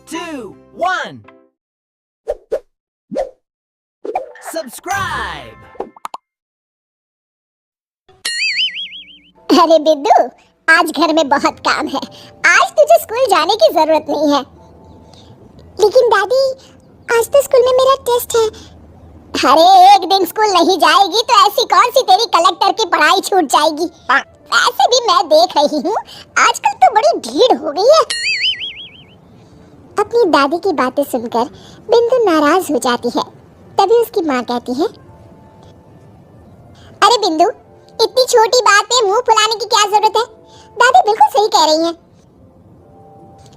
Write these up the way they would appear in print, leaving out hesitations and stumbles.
2, 1. Subscribe. अरे बिद्दू, आज घर में बहुत काम है। आज तुझे स्कूल जाने की जरूरत नहीं है। लेकिन दादी, आज तो स्कूल में मेरा टेस्ट है। अरे एक दिन स्कूल नहीं जाएगी तो ऐसी कौन सी तेरी कलेक्टर की पढ़ाई छूट जाएगी। वैसे भी मैं देख रही हूँ आजकल तो बड़ी भीड़ हो गई है। अपनी दादी की बातें सुनकर बिंदु नाराज हो जाती है। तभी उसकी माँ कहती है, अरे बिंदु, इतनी छोटी बात में मुंह फुलाने की क्या जरूरत है। दादी बिल्कुल सही कह रही हैं।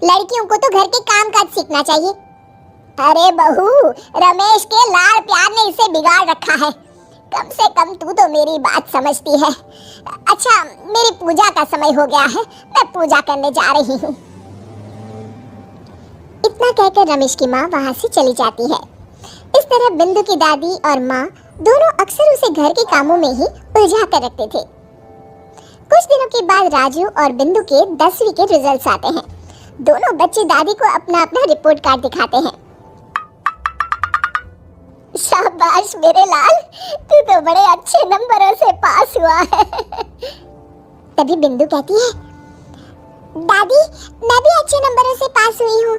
लड़कियों को तो घर के काम काज सीखना चाहिए। अरे बहू, रमेश के लाड़ प्यार ने इसे बिगाड़ रखा है। कम से कम तू तो मेरी बात समझती है। अच्छा, मेरी पूजा का समय हो गया है, मैं पूजा करने जा रही हूँ। इतना कहकर रमेश की माँ वहाँ से चली जाती है। इस तरह बिंदु की दादी और माँ दोनों अक्सर उसे घर के कामों में ही उलझा कर रखते थे। कुछ दिनों के बाद राजू और बिंदु के 10वीं के रिजल्ट्स आते हैं। दोनों बच्चे दादी को अपना अपना रिपोर्ट कार्ड दिखाते हैं। शाबाश मेरे लाल, तू तो बड़े अच्छे नंबरों से पास हुआ है। तभी बिंदु कहती है, दादी मैं भी अच्छे नंबरों से पास हुई हूँ।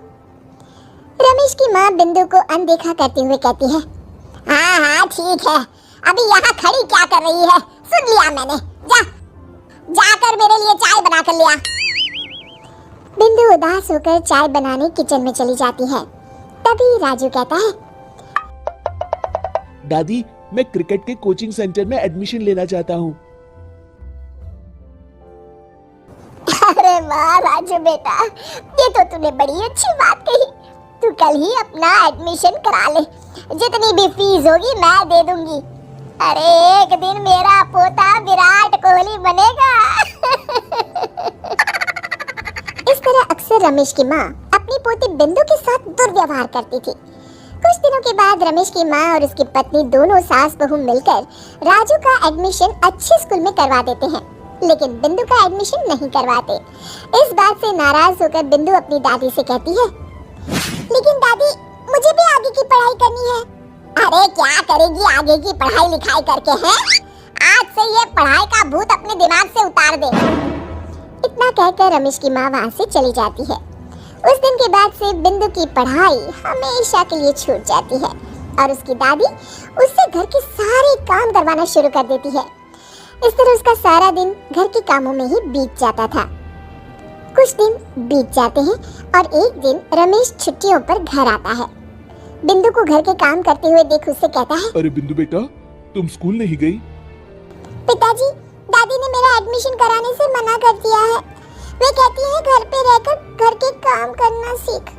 रमेश की माँ बिंदु को अनदेखा करते हुए कहती है, हाँ हाँ ठीक है, अभी यहाँ खड़ी क्या कर रही है, सुन लिया मैंने। जाकर मेरे लिए चाय बना कर लिया। बिंदु उदास होकर चाय बनाने किचन में चली जाती है। तभी राजू कहता है, दादी मैं क्रिकेट के कोचिंग सेंटर में एडमिशन लेना चाहता हूँ। अरे वाह राजू बेटा, ये तो तूने बड़ी अच्छी बात कही। तू कल ही अपना एडमिशन करा ले, जितनी भी फीस होगी मैं दे दूंगी। अरे एक दिन मेरा पोता विराट कोहली बनेगा। इस तरह अक्सर रमेश की माँ अपनी पोती बिंदु के साथ दुर्व्यवहार करती थी। कुछ दिनों के बाद रमेश की माँ और उसकी पत्नी दोनों सास बहू मिलकर राजू का एडमिशन अच्छे स्कूल में करवा देते हैं, लेकिन बिंदु का एडमिशन नहीं करवाते। इस बात से नाराज होकर बिंदु अपनी दादी से कहती है, लेकिन दादी मुझे भी आगे की पढ़ाई करनी है। अरे क्या करेगी आगे की पढ़ाई लिखाई करके हैं? आज से ये पढ़ाई का भूत अपने दिमाग से उतार दे। इतना कहकर रमेश की माँ वहाँ से चली जाती है। उस दिन के बाद से बिंदु की पढ़ाई हमेशा के लिए छूट जाती है और उसकी दादी उससे घर के सारे काम करवाना शुरू कर देती है। इस तरह उसका सारा दिन घर के कामों में ही बीत जाता था। कुछ दिन बीत जाते हैं और एक दिन रमेश छुट्टियों पर घर आता है। बिंदु को घर के काम करते हुए देख उससे कहता है, अरे बिंदु बेटा, तुम स्कूल नहीं गई? पिताजी, दादी ने मेरा एडमिशन कराने से मना कर दिया है। वे कहती है घर पे रहकर घर के काम करना सीख।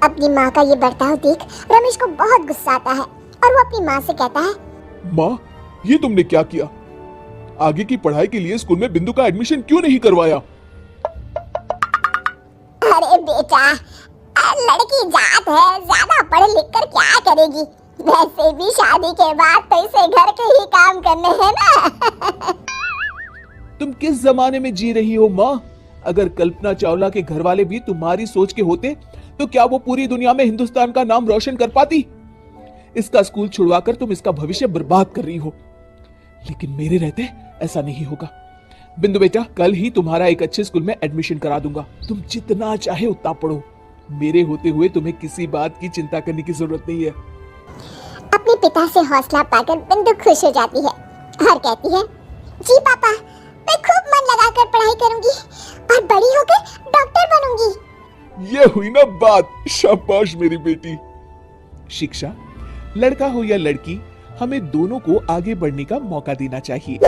अपनी माँ का ये बर्ताव देख रमेश को बहुत गुस्सा आता है और वो अपनी माँ से कहता है, माँ ये तुमने क्या किया? आगे की पढ़ाई के लिए स्कूल में बिंदु का एडमिशन क्यों नहीं करवाया? अरे बेटा, लड़की जात है, ज्यादा पढ़ लिख कर क्या करेगी। वैसे भी शादी के बाद तो इसे घर के ही काम करने हैं ना। तुम किस जमाने में जी रही हो माँ? अगर कल्पना चावला के घर वाले भी तुम्हारी सोच के होते तो क्या वो पूरी दुनिया में हिंदुस्तान का नाम रोशन कर पाती? इसका स्कूल छुड़वाकर तुम इसका भविष्य बर्बाद कर रही हो, लेकिन मेरे रहते ऐसा नहीं होगा। बिंदु बेटा, कल ही तुम्हारा एक अच्छे स्कूल में एडमिशन करा दूंगा। तुम जितना चाहे उतना पढ़ो। मेरे होते हुए तुम्हें किसी बात की चिंता करने की जरूरत नहीं है। अपने पिता से हौसला पाकर बिंदु खुश हो जाती है और कहती है, जी पापा, मैं खूब मन लगाकर पढ़ाई करूंगी और बड़ी होकर डॉक्टर बनूंगी। ये हुई ना बात। शाबाश मेरी बेटी। शिक्षा, लड़का हो या लड़की, हमें दोनों को आगे बढ़ने का मौका देना चाहिए।